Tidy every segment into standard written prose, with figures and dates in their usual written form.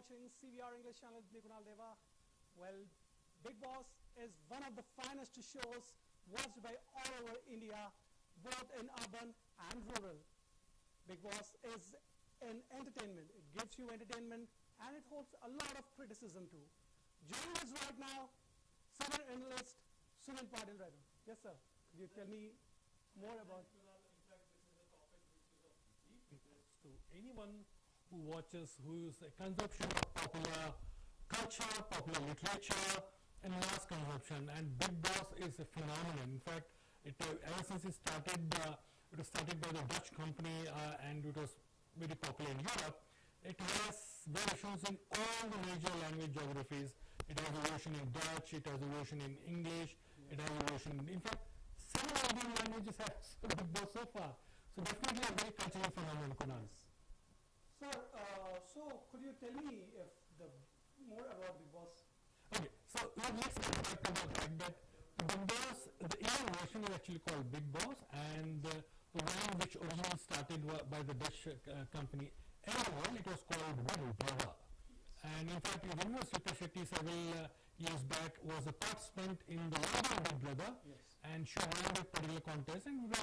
watching CVR English channel with me, Kunal Deva. Well, Bigg Boss is one of the finest shows watched by all over India, both in urban and rural. Bigg Boss is an entertainment. It gives you entertainment and it holds a lot of criticism too. Joining us right now, senior analyst Sunil Patil. Yes, sir. Could you tell me more about? In fact, this is a topic which is of deep interest to anyone who watches, whose consumption of popular culture, popular literature, and mass consumption. And Bigg Boss is a phenomenon. In fact, ever since it was started by the Dutch company, and it was very popular in Europe. It has versions in all the major language geographies. It has a version in Dutch, it has a version in English, it has a version in fact, 7 Indian languages have Bigg Boss so far. So definitely a very cultural phenomenon, Kunal. Sir, so could you tell me if more about Bigg Boss? Okay, so let's get back to the fact that Bigg Boss, the Indian version is actually called Bigg Boss, and the one which originally started by the Dutch company, it was called Bigg Brother. And in fact, you remember Srita Shetty several years back was a participant in the London Big Brother, yes. and she won that particular contest, and we were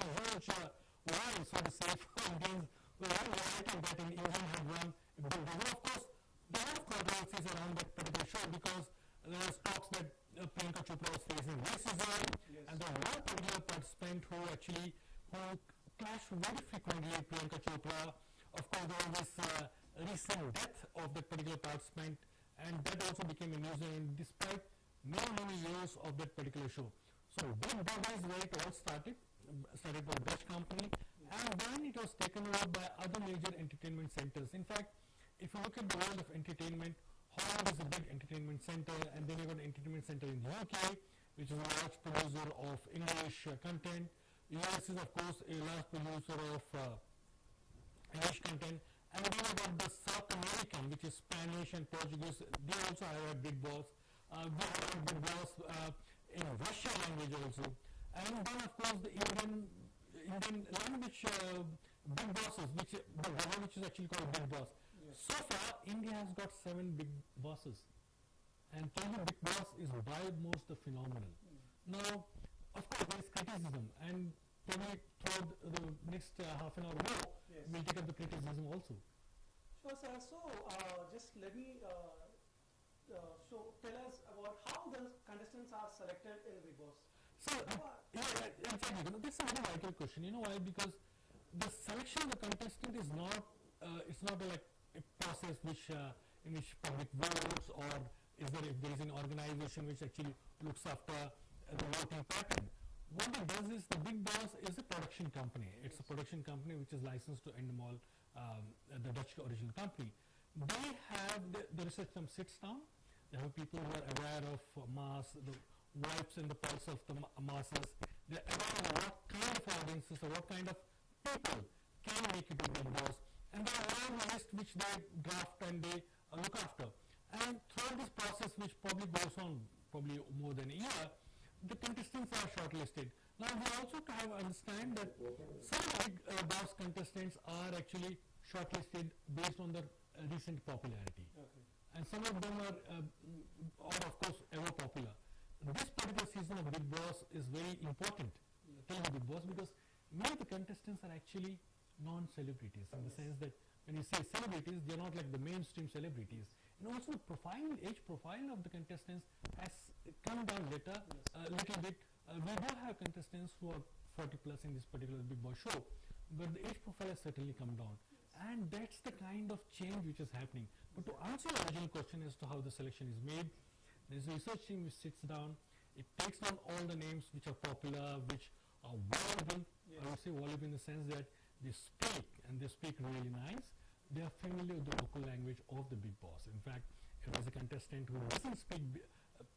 why, so to say, for Indians, we were writing that in England had won Big Brother. Of course, there are controversies around that particular show because there was talks that Priyanka Chopra was facing racism, yes. and there was one particular participant who clashed very frequently with Priyanka Chopra. Of course, there was this recent death of that particular participant, and that also became a news, and despite many years of that particular show. So Bigg Brother is where it all started by a Dutch company, and then it was taken over by other major entertainment centers. In fact, if you look at the world of entertainment, Holland is a big entertainment center, and then you got an entertainment center in the UK, which is a large producer of English content. US is of course a large producer of English content, and then you got the South American, which is Spanish and Portuguese. They also have a Bigg Boss. We have a Bigg Boss in Russian language also, and then of course the Indian language Bigg Bosses, which is actually called Bigg Boss. Yes. So far, India has got 7 Bigg Bosses, and Telugu Bigg Boss is by most the phenomenal. Now, of course, there is criticism, and probably throughout the next half an hour more, yes. we'll take up the criticism also. Sure, sir. So, just let me tell us about how the contestants are selected in Bigg Boss. So, exactly. That's a very vital question. You know why? Because the selection of the contestant is not, it's not like a process in which public votes, or if there is an organization which actually looks after the voting pattern. What it does is the Bigg Boss is a production company. It's a production company which is licensed to Endemol, the Dutch original company. They have the research firm sits down. They have people who are aware of mass, the vibes and the pulse of the masses. They're aware of what kind of audiences or what kind of people can make it to Bigg Boss. And they have a list which they draft and they look after. And throughout this process, which probably goes on more than a year, the contestants are shortlisted. Now we also have to understand that some Bigg Boss contestants are actually shortlisted based on their recent popularity. Okay. And some of them are of course ever popular. This particular season of Bigg Boss is very important, Telugu Bigg Boss, because many of the contestants are actually non-celebrities, in the sense that when you say celebrities, they are not like the mainstream celebrities. And also the age profile of the contestants has come down later a little bit. We do have contestants who are 40 plus in this particular Bigg Boss show, but the age profile has certainly come down. And that's the kind of change which is happening. But to answer your original question as to how the selection is made, there's a research team which sits down. It takes down all the names which are popular, which are valuable. Yes. I would say valuable in the sense that they speak really nice. They are familiar with the local language of the Bigg Boss. In fact, if there's a contestant who doesn't speak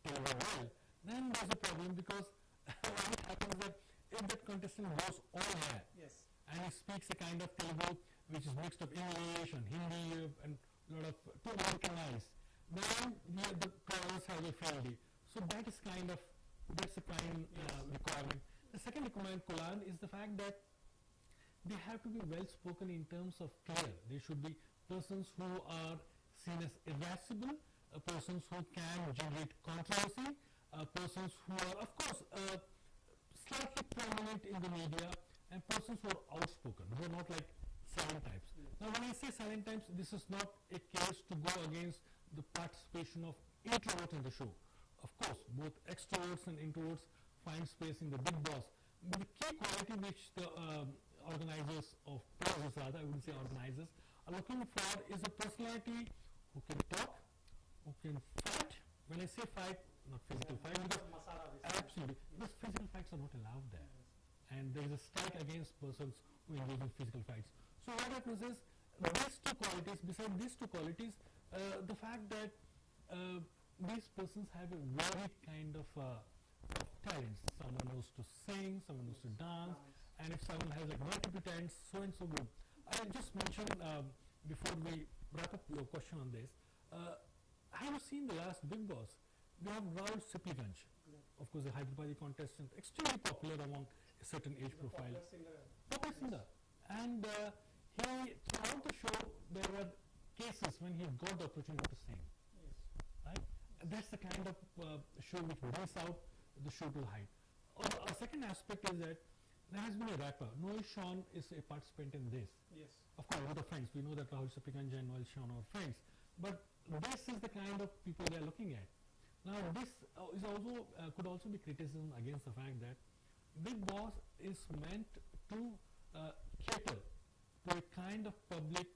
Telugu well, then there's a problem, because what happens is that if that contestant goes on air, yes. and he speaks a kind of Telugu which is mixed of English and Hindi and a lot of too Americanized, then the callers have a field day. So that's a kind requirement. The second requirement, Kulan, is the fact that they have to be well spoken in terms of clear. They should be persons who are seen as irascible, persons who can generate controversy, persons who are, of course, slightly prominent in the media, and persons who are outspoken, who are not like silent types. Now, when I say silent types, this is not a case to go against the participation of introverts in the show. Of course, both extroverts and introverts find space in the Bigg Boss. But the key quality which the organizers of prizes, rather, I wouldn't say organizers, are looking for is a personality who can talk, who can fight. When I say fight, not physical fight, because absolutely, because physical fights are not allowed there. And there is a strike against persons who engage in physical fights. So what happens is, these two qualities, besides these two qualities, the fact that these persons have a varied kind of talents. Someone knows to sing, someone knows to dance, and if someone has like multiple talents, so and so good. I just mentioned before we wrap up your question on this, have you seen the last Bigg Boss? They have Rahul Sipliganj, of course, a Hyderabadi contestant, extremely popular among a certain age profile. Popular singer. And he, throughout the show, there were cases when he got the opportunity to sing. Right? That's the kind of show which brings out the show to the height. A second aspect is that there has been a rapper. Noel Sean is a participant in this. Yes. Of course, with the friends. We know that Rahul Sipliganj and Noel Sean are friends. But this is the kind of people they are looking at. Now, this is also could also be criticism against the fact that Bigg Boss is meant to cater to a kind of public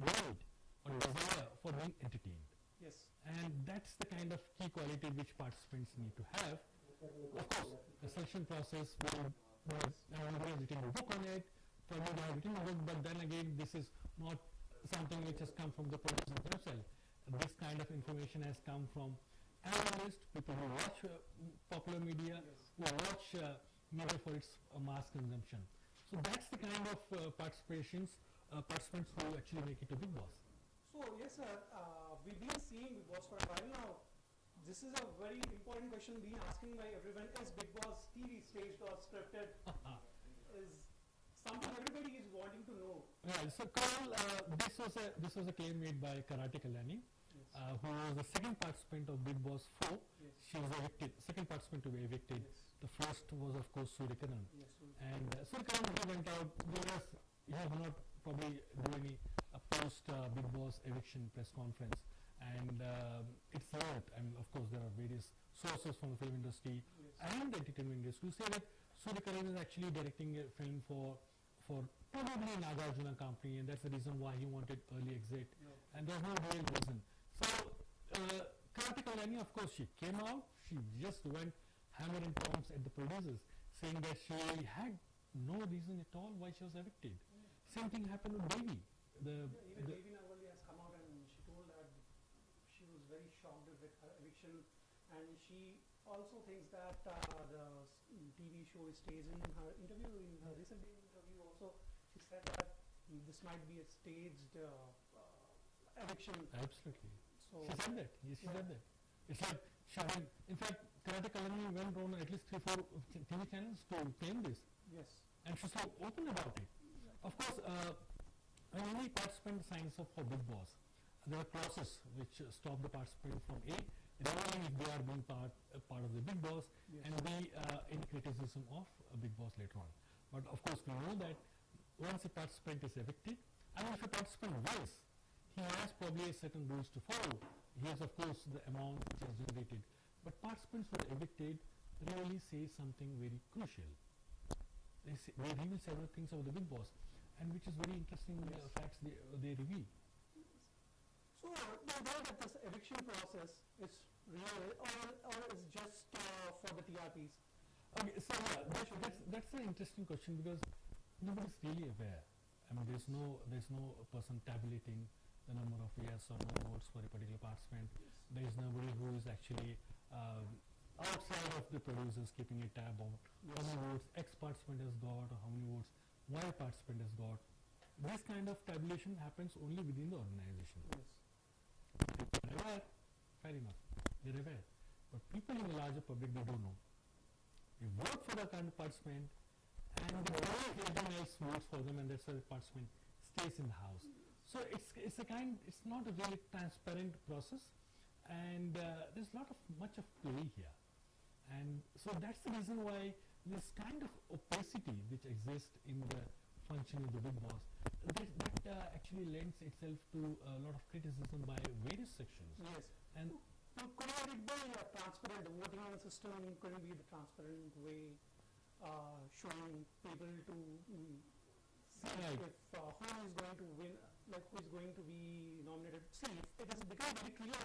need or desire for being entertained. Yes. And that's the kind of key quality which participants need to have. Of course, the selection process will everybody has written a book on it, probably they have written a book, but then again, this is not something which has come from the producers themselves. This kind of information has come from analysts, people who watch popular media, who watch media for its mass consumption. So that's the kind of participants who actually make it to Bigg Boss. So yes, sir, we've been seeing Bigg Boss for a while now. This is a very important question being asking by everyone. Is Bigg Boss TV staged or scripted? Is something everybody is wanting to know. Right. So Carl, this was a claim made by Karate Kalyani, who was the second participant of Bigg Boss 4. Yes. She was evicted, second participant to be evicted. Yes. The first was of course Surikaran. Yes, And Surikaran, he went out. He have not probably do any post Bigg Boss eviction press conference. And it's not. I mean, of course, there are various sources from the film industry and the entertainment industry who say that Surikaran is actually directing a film for probably Nagarjuna company, and that's the reason why he wanted early exit. And there's no real reason. So Karati Kalyani, of course, she came out. She just went hammer and tongs at the producers, saying that she had no reason at all why she was evicted. Same thing happened with Devi. Even Devi Nagwali has come out and she told that she was very shocked with her eviction, and she also thinks that the TV show stays in her interview, in her recent interview also, she said that this might be a staged eviction. Absolutely. So she said that. Yes, she said that. It's like she had, in fact, Karate Kalyani went on at least 3-4 TV channels to claim this. Yes. And she's so open about it. Of course, when any participant signs up for Bigg Boss, there are clauses which stop the participant from A, remaining if they are being part of the Bigg Boss, and B, any criticism of a Bigg Boss later on. But of course, we know that once a participant is evicted, and if a participant wins, he has probably certain rules to follow. He has, of course, the amount which is generated. But participants who are evicted really say something very crucial. They reveal several things about the Bigg Boss, and which is very interesting facts they reveal. So, no doubt that this eviction process is real or is just for the TRPs? Okay, so that's an interesting question because nobody's really aware. I mean, there's no person tabulating the number of yes or no votes for a particular participant. There is nobody who is actually outside of the producers keeping a tab on how many votes X participant has got or how many votes Y participant has got. This kind of tabulation happens only within the organization. Yes. They're aware, fair enough, they're aware. But people in the larger public, they don't know. They vote for the kind of participant and everyone else votes for them, and that's why the participant stays in the house. So So it's not a really transparent process, and there's much of play here, and so that's the reason why this kind of opacity which exists in the function of the Bigg Boss, that actually lends itself to a lot of criticism by various sections. Yes. And could it be a transparent voting system? Could it be the transparent way showing people to see right. if who is going to win, like who is going to be nominated? See, if it has become very clear,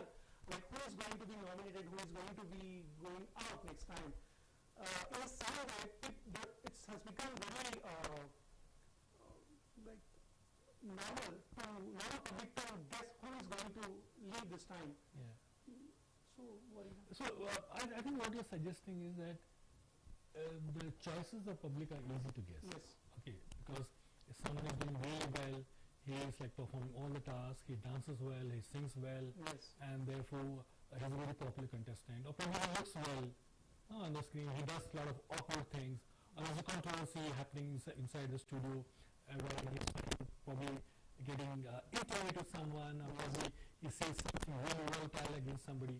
like who is going to be nominated, who is going to be going out next time. In some way, it has become very like normal public to guess who is going to lead this time. Yeah. So what do you So I think what you're suggesting is that the choices of public are easy to guess. Yes. Okay, because if someone is doing really well, he is like performing all the tasks, he dances well, he sings well, Yes. and therefore he's a very popular contestant. Or probably he looks well on the screen, he does a lot of awkward things, or there's a controversy happening inside the studio where he's probably getting interviewed with someone, or probably he says something really volatile against somebody.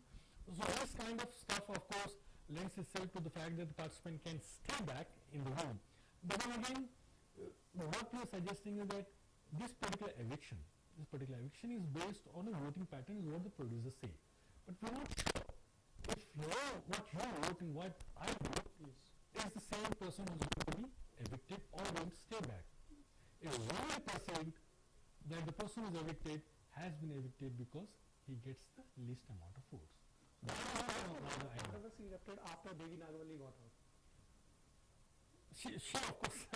So this kind of stuff, of course, lends itself to the fact that the participant can stay back in the room. But then again, what we are suggesting is that this particular eviction is based on a voting pattern, is what the producers say. But we're not sure if what you vote and what I vote is the same person who's going to be evicted or going to stay back. It is only perceived that the person who is evicted has been evicted because he gets the least amount of votes. Controversy erupted after Devi Nagavali got out. She of course,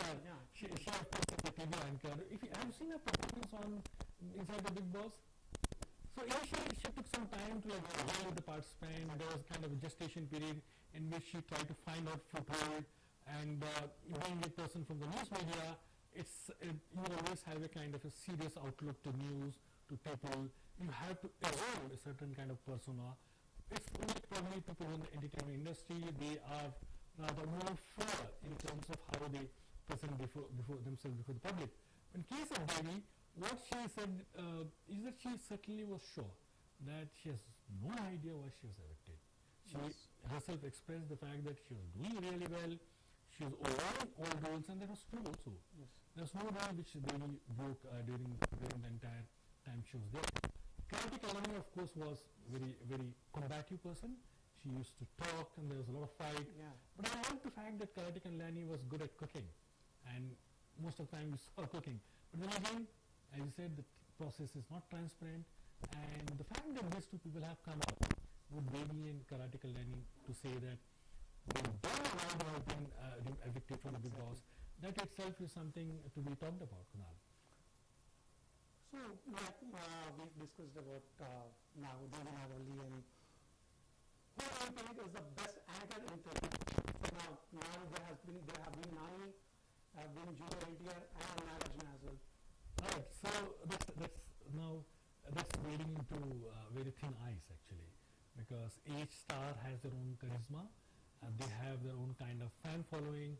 she of course is a TV anchor. Have you seen her performance inside the Bigg Boss? So initially she took some time to deal with the participant. There was kind of a gestation period in which she tried to find out foothold, and being a person from the news media, you always have a kind of a serious outlook to news, to people. You have to evolve a certain kind of persona. It's probably people in the entertainment industry, they are rather more fair in terms of how they present themselves before the public. In case of Devi, what she said is that she certainly was sure that she has no idea why she was evicted. She herself expressed the fact that she was doing really well, she was overall all roles, and that was true also. Yes. There was no role which Devi broke during the entire time she was there. Karati Kalani, of course, was very combative person. She used to talk, and there was a lot of fight. Yeah. But I like the fact that Karati Kalani was good at cooking, and most of the time we saw cooking. But then again, as you said, the process is not transparent, and the fact that these two people have come up with Devi and Karati Kalani to say that they don't know why they have been evicted from the Bigg Boss, that itself is something to be talked about, Kunal. So, we've discussed about Devi Nagavali, and who do you think is the best anchor in Telugu? Now there have been Nani, have been Junior NTR, and Nagarjuna as well. Right, so that's wading into very thin ice actually, because each star has their own charisma, and they have their own kind of fan following,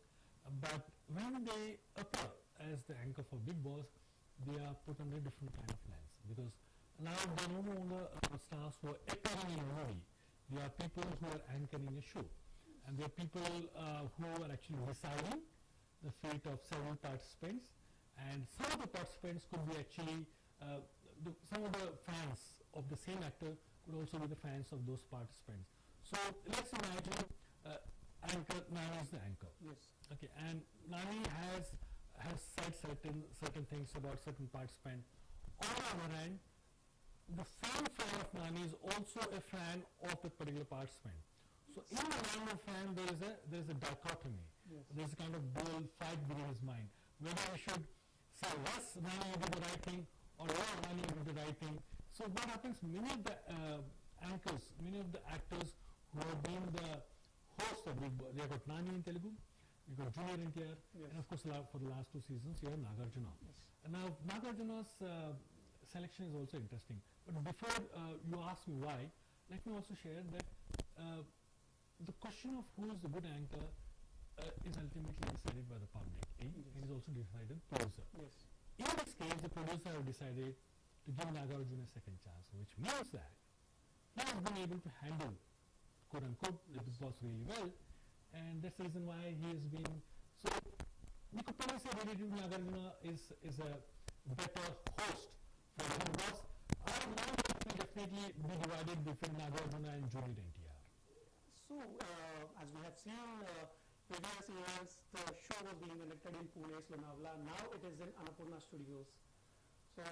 but when they appear as the anchor for Bigg Boss, they are put under a different kind of lens, because now they are no longer stars who are appearing in a movie. They are people who are anchoring a show, and they are people who are actually deciding the fate of several participants, and some of the participants could be actually some of the fans of the same actor could also be the fans of those participants. So let's imagine Nani is the anchor. Yes. Okay, and Nani has said certain things about certain participant. On the other hand, the same fan of Nani is also a fan of the particular participant. So in the mind of fan, there is a dichotomy. Yes. There is a kind of dual fight within his mind, whether he should say yes, Nani you did the right thing, or no, Nani you did the right thing. So what happens? Many of the anchors, many of the actors who have been the hosts of Bigg Boss, they have got Nani in Telugu, you got Junior NTR, yes. and of course for the last 2 seasons you have Nagarjuna. Yes. And now Nagarjuna's selection is also interesting. But before you ask me why, let me also share that the question of who is the good anchor is ultimately decided by the public. It is also decided by the producer. Yes. In this case, the producer have decided to give Nagarjuna a second chance, which means that he has been able to handle, quote unquote, the Bigg Boss really well, and that's the reason why he has been. So we could probably say relative to Nagarjuna is a better host for the Bigg Boss. Our mind will definitely be divided between Nagarjuna and Junior NTR. So, as we have seen previous years, the show was being conducted in Pune, Lonavala. Now it is in Annapurna Studios. So,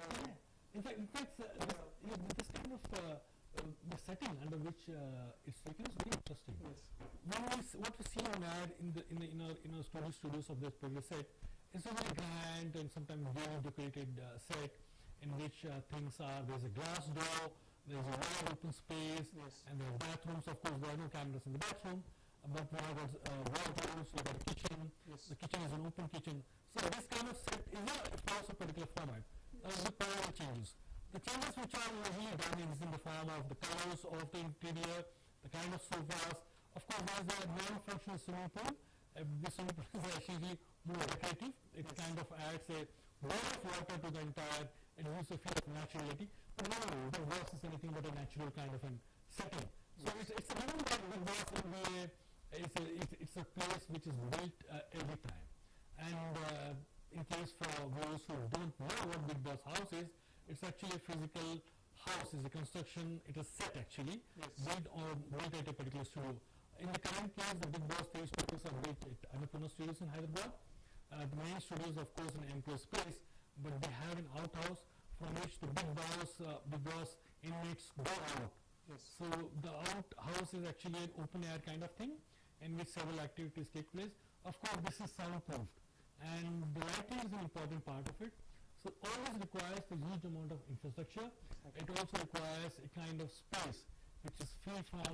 in fact, this kind of the setting under which it's taken is very interesting. yes, What we see on ad in our studios of this particular set is a very grand and sometimes very decorated set in which things are. There's a glass door, there's a wide open space, yes, and there are bathrooms. Of course, there are no cameras in the bathroom, but we have wardrobes, we have a kitchen. yes, The kitchen is an open kitchen. So this kind of set is of course a particular format. With power changes. The changes which are usually done is in the form of the colors of the interior, the kind of sofas. Of course, there is a non-functional swimming pool. This swimming pool is actually more decorative. It Yes. kind of adds a wall of water to the entire and gives a feel of naturality. But no, the boss is anything but a natural kind of a setting. So Yes. it's a given that the boss will be it's a place which is built every time. And in case for those who don't know what Bigg Boss house is, it's actually a physical house. It's a construction. It is set actually yes, built at a particular studio. In the current case, the Bigg Boss 3 studios are built at Annapurna Studios in Hyderabad. The main studios, of course, in Empress Place, but they have an outhouse from which the Bigg Boss inmates go out. yes, So the outhouse is actually an open air kind of thing in which several activities take place. Of course, this is soundproofed, and the lighting is an important part of it. So all this requires a huge amount of infrastructure. It also requires a kind of space which is free from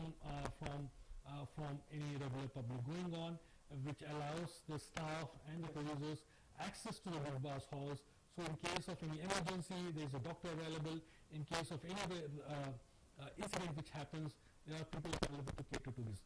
any regular public going on, which allows the staff and the producers access to the Bigg Boss halls. So in case of any emergency, there is a doctor available. In case of any other incident which happens, there are people available to cater to this.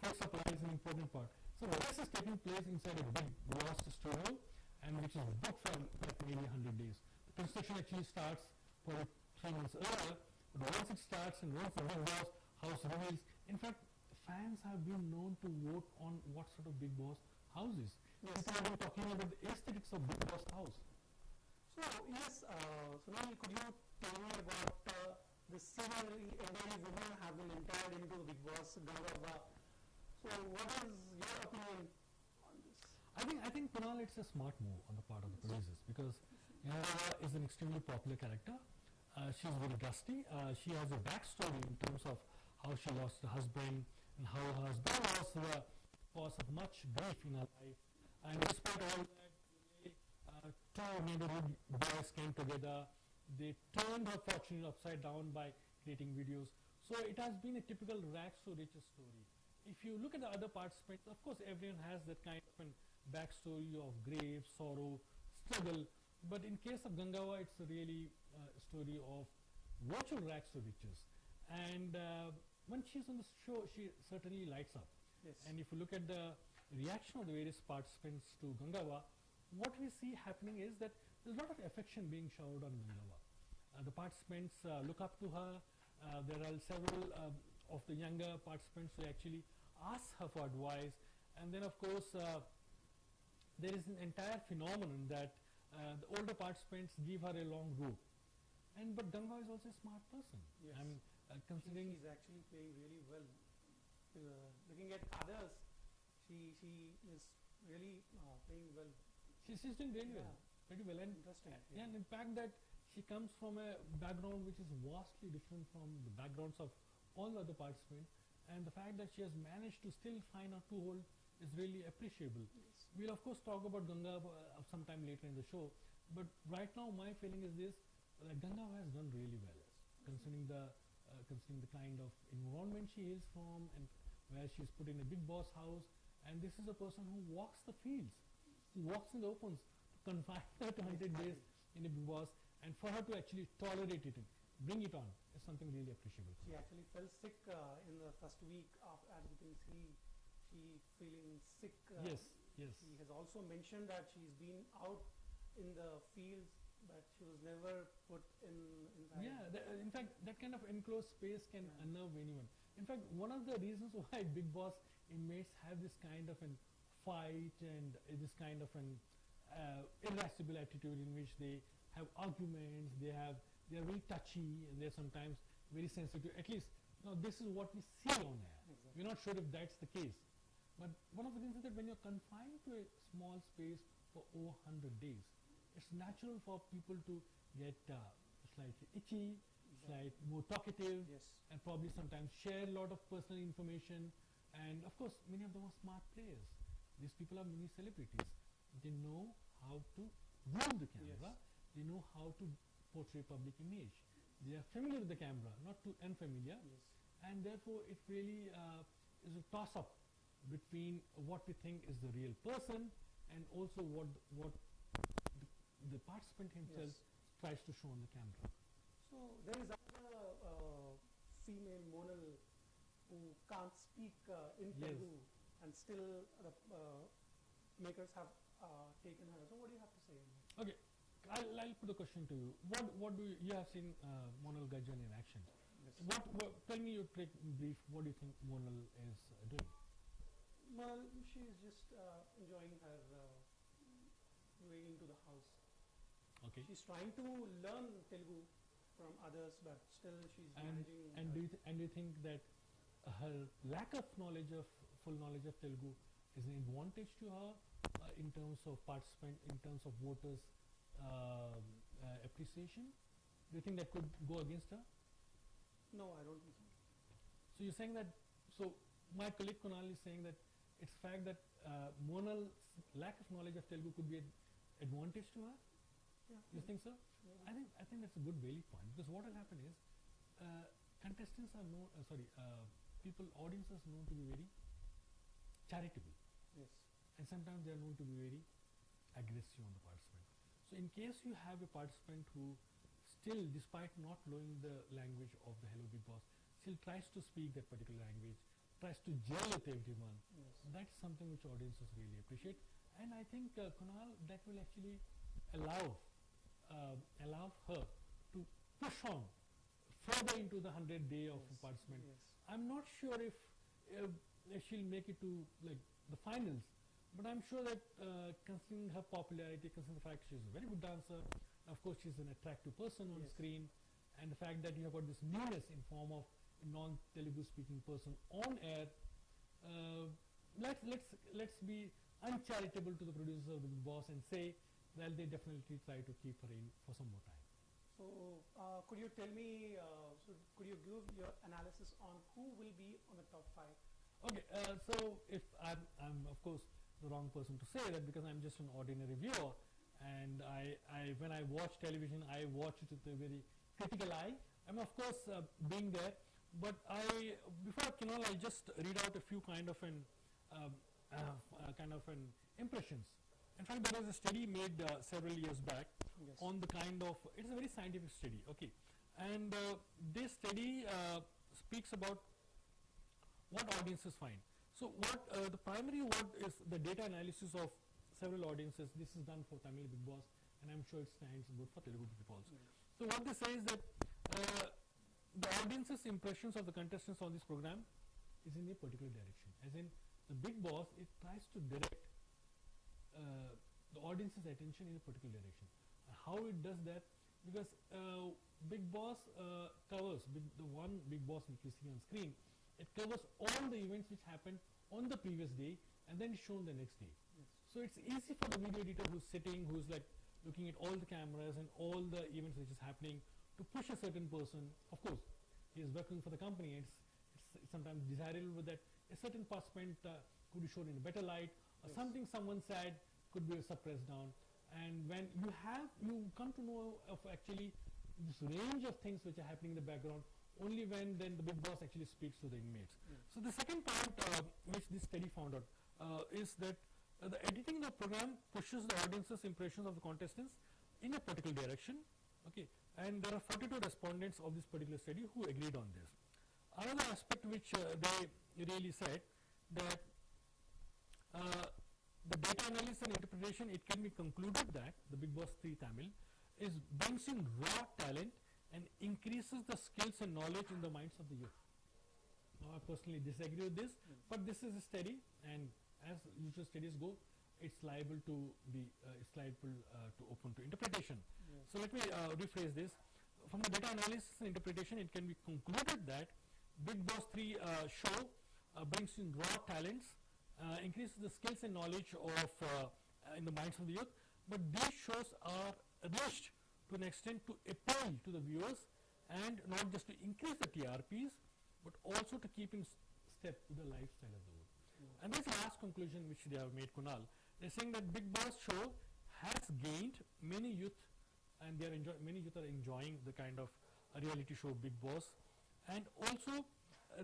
Food supply is an important part. So this is taking place inside a big vast studio, and which is booked for like nearly 100 days. The construction actually starts for 3 months earlier, but once it starts and once the Bigg Boss house reveals, in fact, fans have been known to vote on what sort of Bigg Boss house is. Yes. People have been talking about the aesthetics of Bigg Boss house. So, yes, Sunil, could you tell me about the several elderly women have been entered into the Bigg Boss Ganga. So, what is your opinion on this? I think Kunal, it's a smart move on the part of the producers because Yara is an extremely popular character. She's very dusty. She has a backstory in terms of how she lost her husband and how her husband was the cause of much grief in her life. And despite all that, two neighborhood boys came together. They turned her fortune upside down by creating videos. So it has been a typical rags to riches story. If you look at the other participants, of course everyone has that kind of a backstory of grief, sorrow, struggle. But in case of Gangawa, it's a really story of virtual rags to riches. And when she's on the show, she certainly lights up. Yes. And if you look at the reaction of the various participants to Gangawa, what we see happening is that there's a lot of affection being showered on Gangawa. The participants look up to her. There are several of the younger participants who actually ask her for advice. And then of course, there is an entire phenomenon that the older participants give her a long rope. But Gangawa is also a smart person. Yes. I mean, considering She's actually playing really well. Looking at others, she is really playing well. she's doing really well, Yeah. pretty well. And Interesting. yeah, and in fact that she comes from a background which is vastly different from the backgrounds of all the other participants, and the fact that she has managed to still find a toehold is really appreciable. Yes. We'll of course talk about Ganga sometime later in the show, but right now my feeling is this: Ganga has done really well, considering the kind of environment she is from, and where she's put in a Bigg Boss house. And this is a person who walks the fields, who walks in the opens, to confine her to 100 days in a Bigg Boss, and for her to actually tolerate it and bring it on is something really appreciable. She actually fell sick in the first week of, as you can see, she feeling sick. Yes. She has also mentioned that she's been out in the fields but she was never put inside. Yeah, in fact, that kind of enclosed space can unnerve anyone. In fact, one of the reasons why Bigg Boss inmates have this kind of an fight and this kind of an irascible attitude in which they have arguments, they are very touchy, and they're sometimes very sensitive. At least, this is what we see on air. Exactly. We're not sure if that's the case. But one of the things is that when you're confined to a small space for over 100 days, it's natural for people to get slightly itchy, slightly more talkative, Yes. and probably sometimes share a lot of personal information. And of course, many of them are smart players. These people are mini celebrities. They know how to use the camera. Yes. They know how to portray public image. They are familiar with the camera, not too unfamiliar. Yes. And therefore, it really is a toss-up between what we think is the real person and also what the participant himself Yes. tries to show on the camera. So there is another female Monal who can't speak in Yes. Telugu, and still the makers have taken her. So what do you have to say? Okay, I'll put the question to you. What do you have seen Monal Gajan in action? Yes. Tell me your quick brief. What do you think Monal is doing? Well, she's just enjoying her way into the house. Okay. She's trying to learn Telugu from others, but still she's managing. And do you think that her lack of full knowledge of Telugu is an advantage to her in terms of in terms of voters' appreciation? Do you think that could go against her? No, I don't think so. So you're saying that. So my colleague Kunal is saying that it's fact that Monal's lack of knowledge of Telugu could be an advantage to her. Yeah. You think so? Yeah. I think that's a good valid point, because what will happen is contestants are known, audiences are known to be very charitable, Yes. and sometimes they are known to be very aggressive on the participant. So in case you have a participant who still, despite not knowing the language of the Hello Bigg Boss, still tries to speak that particular language, tries to gel with everyone, Yes. that's something which audiences really appreciate. And I think Kunal, that will actually allow her to push on further into the 100-day of Yes. participant. Yes. I'm not sure if she'll make it to like the finals, but I'm sure that considering her popularity, considering the fact she's a very good dancer, of course she's an attractive person on Yes. screen, and the fact that you have got this newness in form of a non-Telugu speaking person on air, let's be uncharitable to the producers of the Bigg Boss and say, well, they definitely try to keep her in for some more time. So could you tell me, could you give your analysis on who will be on the top 5? Okay, so if I'm of course the wrong person to say that, because I'm just an ordinary viewer, and when I watch television, I watch it with a very critical eye. I'm of course being there, but before Kunal, I'll just read out a few kind of an impressions. In fact, there was a study made several years back Yes. on the kind of, it's a very scientific study, okay, and this study speaks about what audiences find. So what the primary is the data analysis of several audiences. This is done for Tamil Bigg Boss, and I'm sure it stands good for Telugu people also. So what they say is that the audience's impressions of the contestants on this program is in a particular direction. As in, the Bigg Boss, it tries to direct the audience's attention in a particular direction. How it does that? Because Bigg Boss covers, the one Bigg Boss which we see on screen, it covers all the events which happened on the previous day and then shown the next day. Yes. So it's easy for the video editor who's sitting, who's like looking at all the cameras and all the events which is happening to push a certain person. Of course, he is working for the company. It's sometimes desirable that a certain participant could be shown in a better light, or Yes. something someone said could be suppressed down. And when you come to know of actually this range of things which are happening in the background only when then the Bigg Boss actually speaks to the inmates. So the second point which this study found out is that the editing of the program pushes the audience's impressions of the contestants in a particular direction. Okay, and there are 42 respondents of this particular study who agreed on this. Another aspect which they really said that the data analysis and interpretation, it can be concluded that the Bigg Boss 3 Tamil is brings in raw talent and increases the skills and knowledge in the minds of the youth. Now, I personally disagree with this, but this is a study, and as usual studies go, it's liable to be to open to interpretation. Yes. So let me rephrase this. From the data analysis and interpretation, it can be concluded that Bigg Boss 3 show brings in raw talents, increases the skills and knowledge of in the minds of the youth, but these shows are rushed to an extent to appeal to the viewers and not just to increase the TRPs, but also to keep in step with the lifestyle of the youth. And that's the last conclusion which they have made, Kunal. They're saying that Bigg Boss show has gained many youth, and many youth are enjoying the kind of reality show Bigg Boss, and also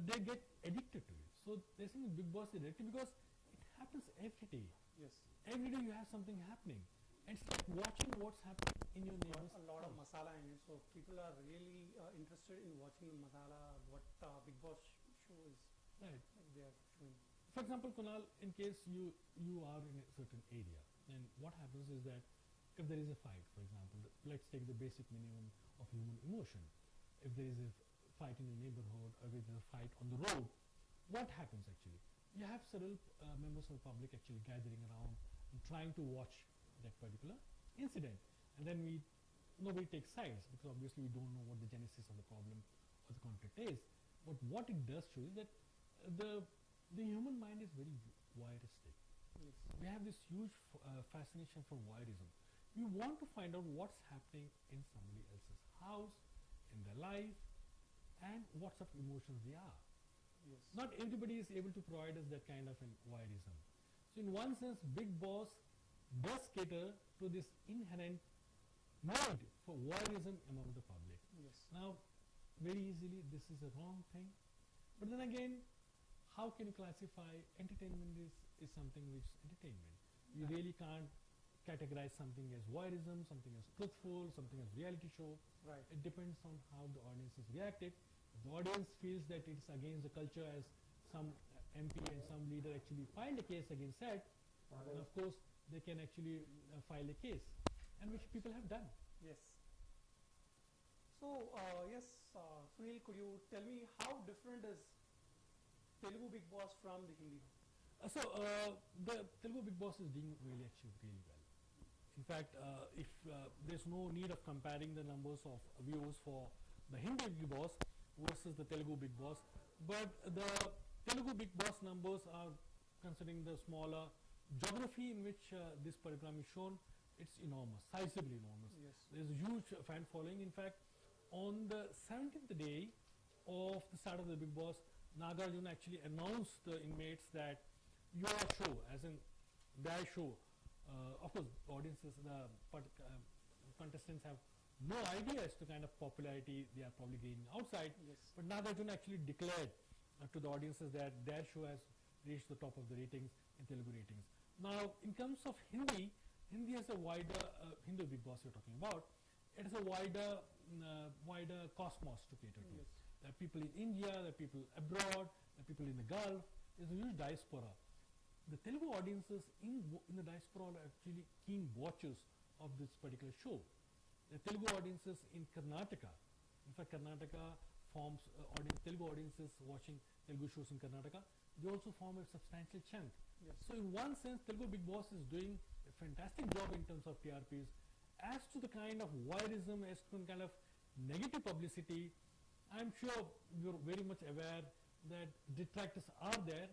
they get addicted to it. So they're saying Bigg Boss is addictive because it happens every day. Yes. Every day you have something happening, and it's like watching what's happening in your neighbor's A lot of house. masala in it, so people are really interested in watching the masala, what Bigg Boss show is Right. they are showing. For example, Kunal, in case you are in a certain area, then what happens is that if there is a fight, for example, let's take the basic minimum of human emotion. If there is a fight in your neighborhood, or if there is a fight on the road, what happens actually? You have several members of the public actually gathering around and trying to watch that particular incident, and then nobody takes sides, because obviously we don't know what the genesis of the problem or the conflict is. But what it does show is that the human mind is very voyeuristic. Yes. We have this huge fascination for voyeurism. We want to find out what's happening in somebody else's house, in their life, and what sort of emotions they are. Yes. Not everybody is able to provide us that kind of an voyeurism. So in one sense, Bigg Boss does cater to this inherent need for voyeurism among the public. Yes. Now, very easily, this is a wrong thing. But then again, how can you classify entertainment is something which is entertainment? You really can't categorize something as voyeurism, something as truthful, something as reality show. Right. It depends on how the audience is reacted. If the audience feels that it's against the culture, as some MP and some leader actually filed a case against that, then of course they can actually file a case, and which people have done. Yes. So yes, Sunil, could you tell me how different is Telugu Bigg Boss from the Hindi? The Telugu Bigg Boss is doing really well. In fact, if there's no need of comparing the numbers of viewers for the Hindi Bigg Boss versus the Telugu Bigg Boss, but the Telugu Bigg Boss numbers are, considering the smaller geography in which this program is shown, it's enormous, sizably enormous. Yes. There's a huge fan following. In fact, on the 17th day of the start of the Bigg Boss, Nagarjuna actually announced the inmates that your show, as in their show, of course, audiences, the contestants have no idea as to kind of popularity they are probably gaining outside. Yes. But Nagarjuna actually declared to the audiences that their show has reached the top of the ratings in Telugu ratings. Now, in terms of Hindi has a wider, Hindi Bigg Boss you're talking about, it is a wider cosmos to cater to. Yes. There are people in India, there are people abroad, there are people in the Gulf. There's a huge diaspora. The Telugu audiences in the diaspora are actually keen watchers of this particular show. The Telugu audiences in Karnataka, in fact, Karnataka forms Telugu audiences watching Telugu shows in Karnataka, they also form a substantial chunk. Yes. So in one sense, Telugu Bigg Boss is doing a fantastic job in terms of TRPs. As to the kind of voyeurism, as to the kind of negative publicity, I'm sure you're very much aware that detractors are there,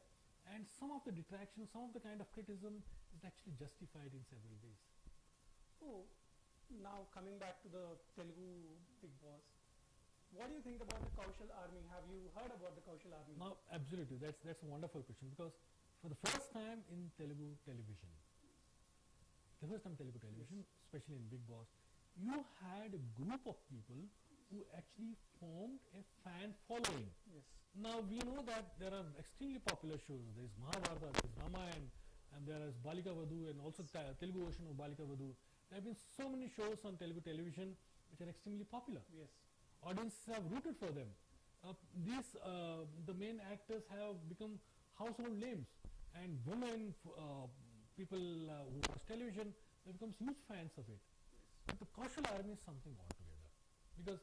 and some of the detraction, some of the kind of criticism is actually justified in several ways. So now coming back to the Telugu Bigg Boss, what do you think about the Kaushal Army? Have you heard about the Kaushal Army? Now, absolutely, that's a wonderful question, because for the first time in Telugu television, especially in Bigg Boss, you had a group of people who actually formed a fan following. Yes. Now we know that there are extremely popular shows. There is Mahabharata, there is Ramayana, and there is Balika Vadhu, and also Telugu version of Balika Vadhu. There have been so many shows on Telugu television which are extremely popular. Yes. Audiences have rooted for them. The main actors have become household names, and women, people who watch television, they become huge fans of it. But the Kaushal Army is something altogether, because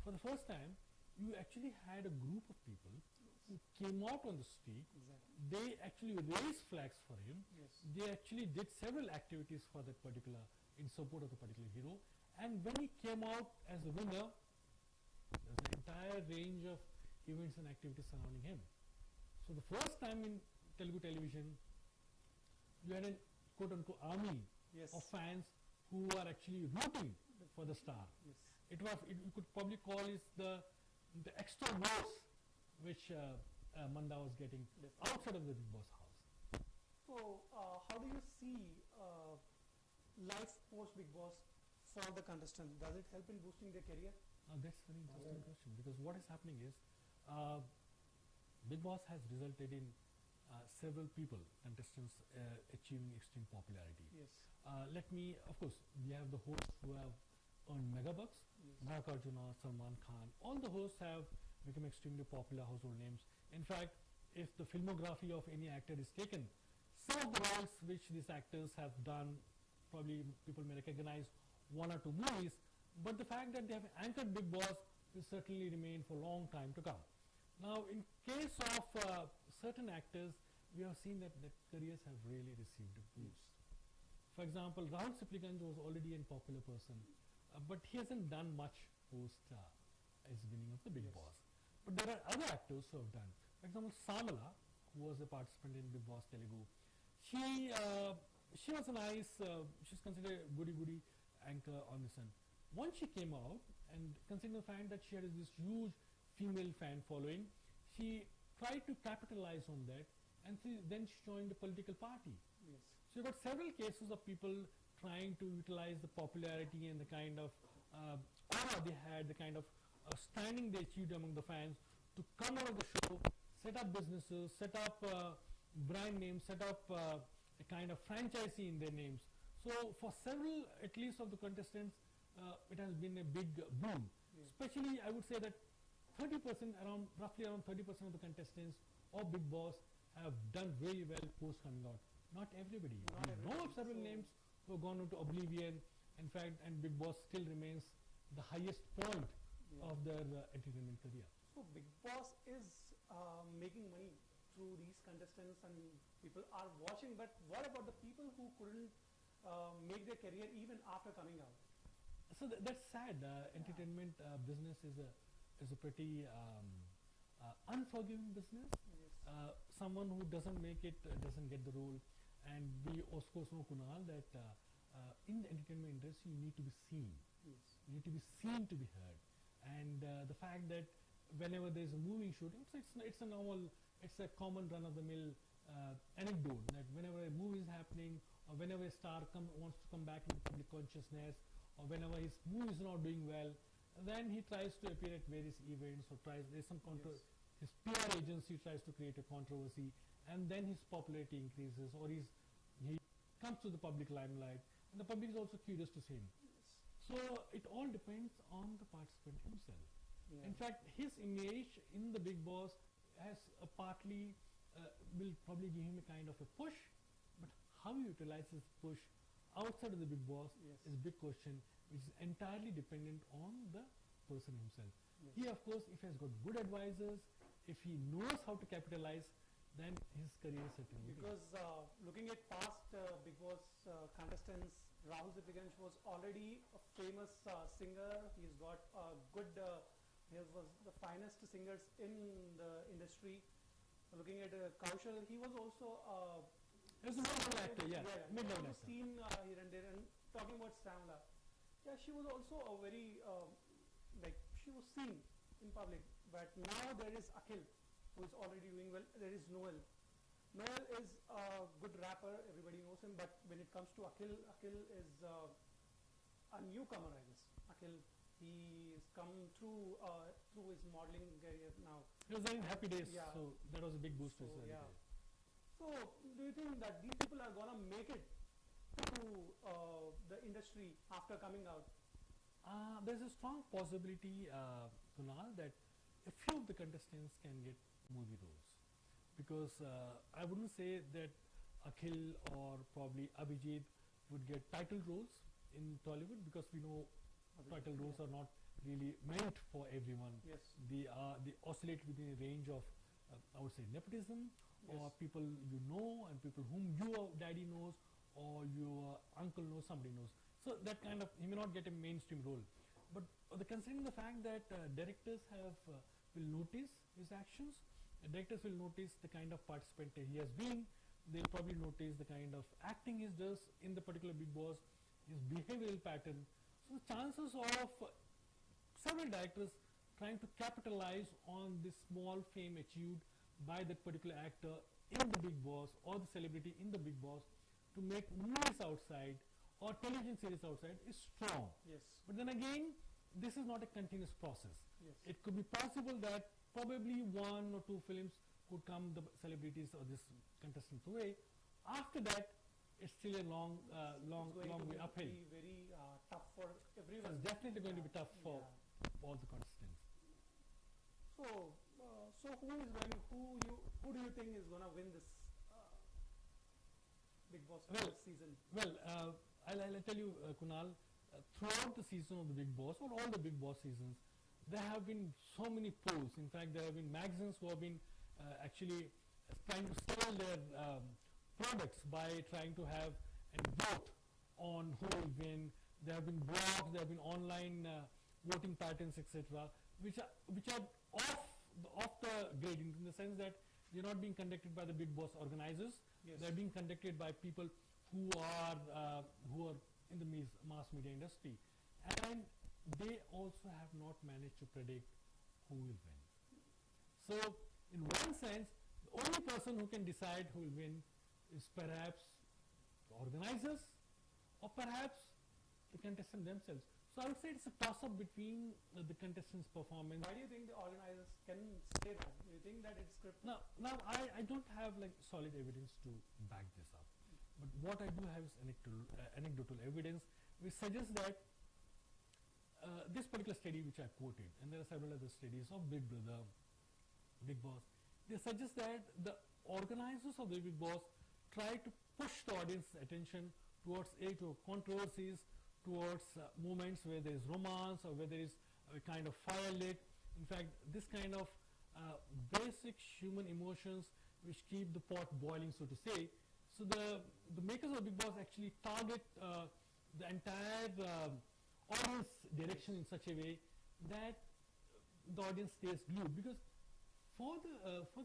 for the first time you actually had a group of people who came out on the street. Exactly. They actually raised flags for him. Yes. They actually did several activities for that particular, in support of the particular hero. And when he came out as the winner, there's an entire range of events and activities surrounding him. So the first time in Telugu television, you had a quote-unquote army Yes. of fans who are actually rooting for the star. Yes. It was, you could probably call it the extra votes which Manda was getting Definitely. outside of the Bigg Boss house. So, how do you see life post Bigg Boss for the contestant? Does it help in boosting their career? That's a very interesting question, because what is happening is Bigg Boss has resulted in several people, contestants, achieving extreme popularity. Yes. Let me, of course, we have the hosts who have earned megabucks. Yes. Nagarjuna, Salman Khan, all the hosts have become extremely popular household names. In fact, if the filmography of any actor is taken, some of the roles which these actors have done, probably people may recognize one or two movies, but the fact that they have anchored Bigg Boss will certainly remain for a long time to come. Now, in case of certain actors, we have seen that their careers have really received a boost. For example, Rahul Sipliganj was already a popular person, but he hasn't done much post his winning of the Bigg Yes. Boss. But there are other actors who have done. For example, Samala, who was a participant in Bigg Boss Telugu, she was a nice, she's considered a goody anchor on the sun. Once she came out, and considering the fact that she had this huge female fan following, she tried to capitalize on that, and then she joined the political party. Yes. So you've got several cases of people trying to utilize the popularity and the kind of aura they had, the kind of standing they achieved among the fans, to come out of the show, set up businesses, set up brand names, set up a kind of franchisee in their names. So for several, at least of the contestants, it has been a big boom. Yes. Especially, I would say that 30%, roughly around 30% of the contestants of Bigg Boss have done very well post coming out. Not everybody. Not We know everybody. of several So names who have gone into oblivion. In fact, and Bigg Boss still remains the highest point Yeah. of their entertainment career. So Bigg Boss is making money through these contestants and people are watching, but what about the people who couldn't make their career even after coming out? So that's sad. Entertainment business is a pretty unforgiving business. Yes. Someone who doesn't make it doesn't get the role. And we of course know, Kunal, that in the entertainment industry you need to be seen. Yes. You need to be seen to be heard. And the fact that whenever there's a movie shooting, so it's a normal, it's a common run-of-the-mill anecdote that whenever a movie is happening, or whenever a star wants to come back into public consciousness, or whenever his movie is not doing well, then he tries to appear at various events, or there's some Yes. his PR agency tries to create a controversy, and then his popularity increases, or he comes to the public limelight, and the public is also curious to see him. Yes. So it all depends on the participant himself. Yeah. In fact, his image in the Bigg Boss has partly will probably give him a kind of a push, but how he utilizes push outside of the Bigg Boss Yes. is a big question, which is entirely dependent on the person himself. Yes. He, of course, if he has got good advisors, if he knows how to capitalize, then his career is certainly good. Because looking at past Bigg Boss contestants, Rahul Sipliganj was already a famous singer. He's got good, he was the finest singers in the industry. Looking at Kaushal, he was also He was a mid-level actor, yeah, mid-level also actor. seen here and there. And talking about Samla, yeah, she was also a very like she was seen in public. But now there is Akhil, who is already doing well. There is Noel. Noel is a good rapper. Everybody knows him. But when it comes to Akhil, Akhil is a newcomer, I guess. Akhil, he has come through his modeling career now. He was in Happy Days, Yeah. so that was a big boost to his So, career. yeah. So, do you think that these people are gonna make it to the industry after coming out? There's a strong possibility, Kunal, that a few of the contestants can get movie roles, because I wouldn't say that Akhil or probably Abhijit would get title roles in Tollywood, because we know title Yeah. roles are not really meant for everyone. Yes. They oscillate within a range of I would say nepotism, or Yes. people you know and people whom your daddy knows or your uncle knows, somebody knows. So that kind of, he may not get a mainstream role. But considering the fact that directors will notice his actions, directors will notice the kind of participant he has been, they'll probably notice the kind of acting he does in the particular Bigg Boss, his behavioral pattern. So the chances of several directors trying to capitalize on this small fame achieved by that particular actor in the Bigg Boss or the celebrity in the Bigg Boss to make movies outside or television series outside is strong. Yes. But then again, this is not a continuous process. Yes. It could be possible that probably 1 or 2 films could come the celebrities or this contestants away. After that, it's still a long way uphill. It's going to be very tough for So everyone. it's definitely going to be tough for Yeah. all the contestants. So, so who do you think is going to win this Bigg Boss season? Well, I'll tell you, Kunal, throughout the season of the Bigg Boss, or all the Bigg Boss seasons, there have been so many polls. In fact, there have been magazines who have been actually trying to sell their products by trying to have a vote on who will win. There have been blogs, there have been online voting patterns, etc., which are off the grid, in the sense that they're not being conducted by the Bigg Boss organizers. Yes. They're being conducted by people who are in the mass media industry, and they also have not managed to predict who will win. So, in one sense, the only person who can decide who will win is perhaps the organizers, or perhaps the contestants themselves. So I would say it's a toss-up between the contestants' performance. Why do you think the organizers can say that? Do you think that it's scripted? Now I don't have like solid evidence to back this up, but what I do have is anecdotal evidence which suggests that this particular study which I quoted, and there are several other studies of Big Brother, Bigg Boss, they suggest that the organizers of the Bigg Boss try to push the audience attention towards controversies, towards moments where there is romance or where there is a kind of fire lit. In fact, this kind of basic human emotions which keep the pot boiling, so to say. So the makers of Bigg Boss actually target the entire audience direction in such a way that the audience stays glued, because for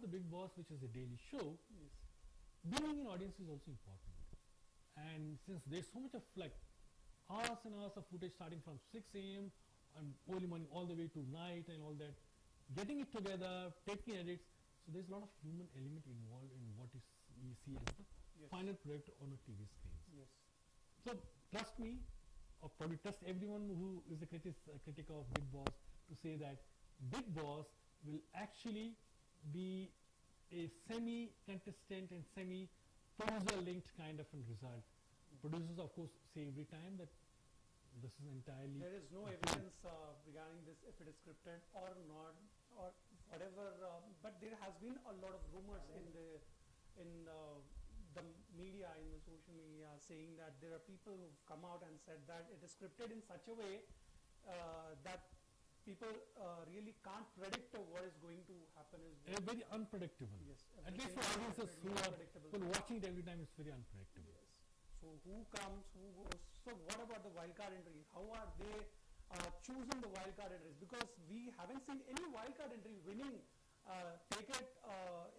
the Bigg Boss, which is a daily show, Yes. bringing in audience is also important. And since there's so much of like hours and hours of footage starting from 6 a.m. and early morning all the way to night and all that, getting it together, taking edits, so there's a lot of human element involved in what we see as the Yes. final product on a TV screen. Yes. So trust me, or probably trust everyone who is a critic of Bigg Boss, to say that Bigg Boss will actually be a semi-contestant and semi-producer linked kind of a result. Producers, of course, say every time that this is entirely. There is no evidence regarding this, if it is scripted or not, or whatever. But there has been a lot of rumors in the media, in the social media, saying that there are people who've come out and said that it is scripted in such a way that people really can't predict what is going to happen. Very unpredictable. Yes, At least everything for is audiences who very are unpredictable. watching it every time, it's very unpredictable. Yes. So who comes, who goes? So what about the wildcard entries? How are they choosing the wildcard entries? Because we haven't seen any wildcard entry winning. Take it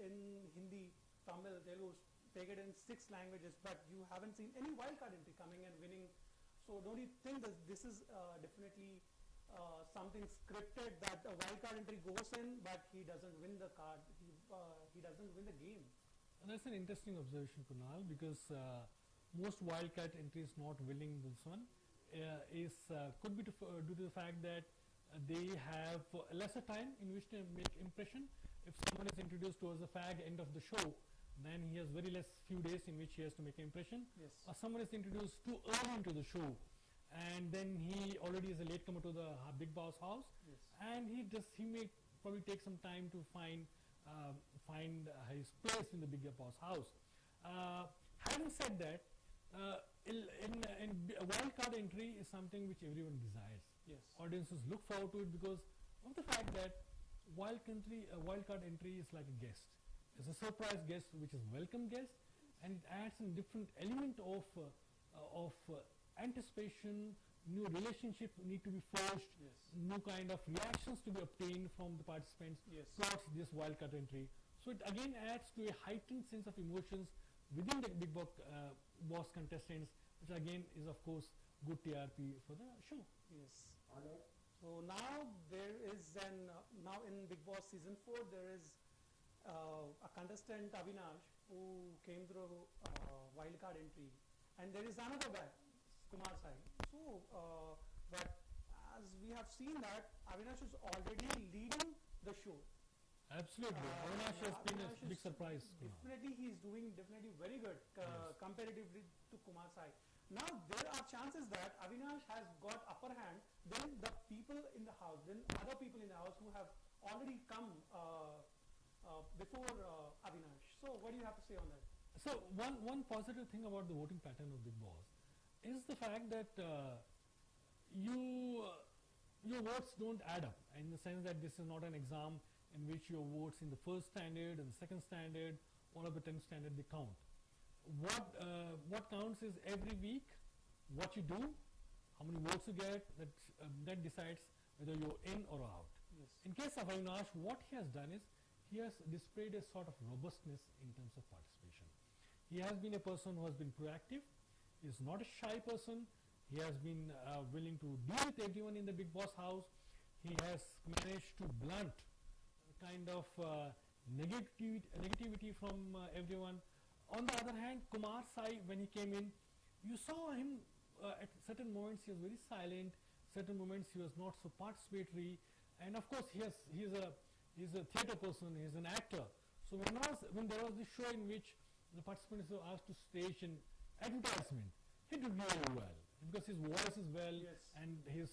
in Hindi, Tamil, Telugu, take it in 6 languages, but you haven't seen any wildcard entry coming and winning. So don't you think that this is definitely something scripted, that a wildcard entry goes in, but he doesn't win the card, he doesn't win the game? And that's an interesting observation, Kunal, because most wildcat entries not winning this one could be due to the fact that they have lesser time in which to make impression. If someone is introduced towards the fag end of the show, then he has very less few days in which he has to make an impression. Yes. Or someone is introduced too early into the show, and then he already is a latecomer to the Bigg Boss house, Yes. and he may probably take some time to find his place in the Bigg Boss house. Having said that, A wild card entry is something which everyone desires. Yes. Audiences look forward to it because of the fact that wild card entry is like a guest. It's a surprise guest, which is welcome guest, and it adds a different element of anticipation. New relationships need to be forged. Yes. New kind of reactions to be obtained from the participants Yes. towards this wild card entry. So it again adds to a heightened sense of emotions within the Bigg Boss contestants, which again is of course good TRP for the show. Yes. So now there is now in Bigg Boss season 4 there is a contestant Avinash who came through wildcard entry, and there is another guy, Kumar Sai. So, but as we have seen that Avinash is already leading the show. Absolutely, Avinash has been a big surprise. Definitely, he is doing very good comparatively to Kumar Sai. Now there are chances that Avinash has got upper hand than the people in the house, than other people in the house who have already come before Avinash. So what do you have to say on that? So one positive thing about the voting pattern of Bigg Boss is the fact that your votes don't add up, in the sense that this is not an exam in which your votes in the first standard and the second standard, all of the 10 standard, they count. What counts is every week what you do, how many votes you get, that decides whether you're in or out. Yes. In case of Avinash, what he has done is he has displayed a sort of robustness in terms of participation. He has been a person who has been proactive. He is not a shy person. He has been willing to deal with everyone in the Bigg Boss house. He has managed to blunt kind of negativity from everyone. On the other hand, Kumar Sai, when he came in, you saw him at certain moments he was very silent, certain moments he was not so participatory, and of course he's a theatre person, he's an actor. So when there was this show in which the participants were asked to stage an advertisement, he did really well because his voice is well. Yes. And his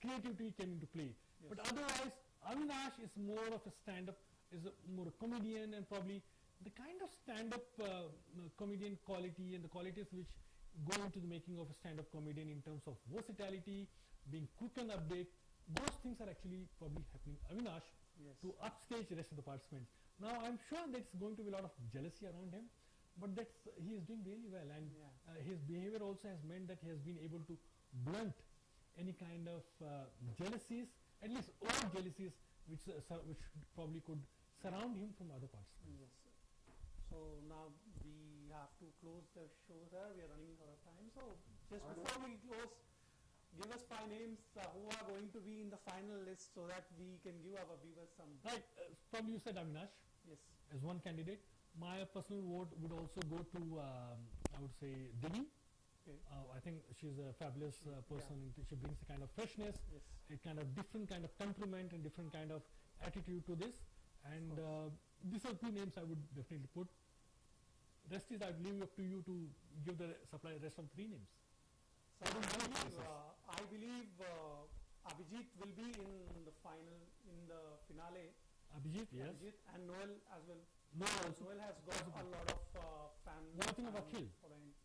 creativity came into play. Yes. But otherwise, Avinash is more of a stand-up, is more a comedian, and probably the kind of stand-up comedian quality and the qualities which go into the making of a stand-up comedian in terms of versatility, being quick and update, those things are actually probably happening Avinash Yes. to upstage the rest of the participants. Now I'm sure there's going to be a lot of jealousy around him, but he is doing really well, and his behavior also has meant that he has been able to blunt any kind of jealousies, at least old jealousies, which probably could surround him from other participants. Yes. So now we have to close the show there. We are running out of time. So just before we close, give us 5 names who are going to be in the final list so that we can give our viewers some. Right, probably you said Avinash Yes. as one candidate. My personal vote would also go to, I would say, Bigg. Okay. I think she's a fabulous person. She brings a kind of freshness, Yes. a kind of different kind of temperament and different kind of attitude to this. And these are 2 names I would definitely put. Rest is I leave up to you to give the rest of 3 names. So I believe Abhijit will be in the finale. Abhijit, yes. Abhijit and Noel as well. Noel Has got a lot of fans. What do you think of Akhil? Following.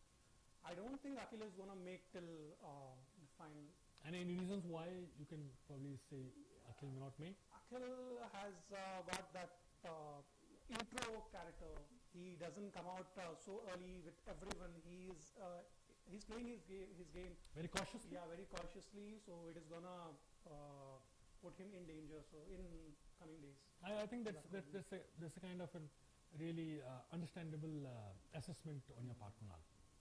I don't think Akhil is going to make till the final. And any reasons why you can probably say Akhil may not make? Akhil has got that intro character. He doesn't come out so early with everyone. He's playing his game Very cautiously? Yeah, very cautiously. So it is gonna put him in danger. So in coming days. I think that's a kind of a really understandable assessment on your part, Kunal.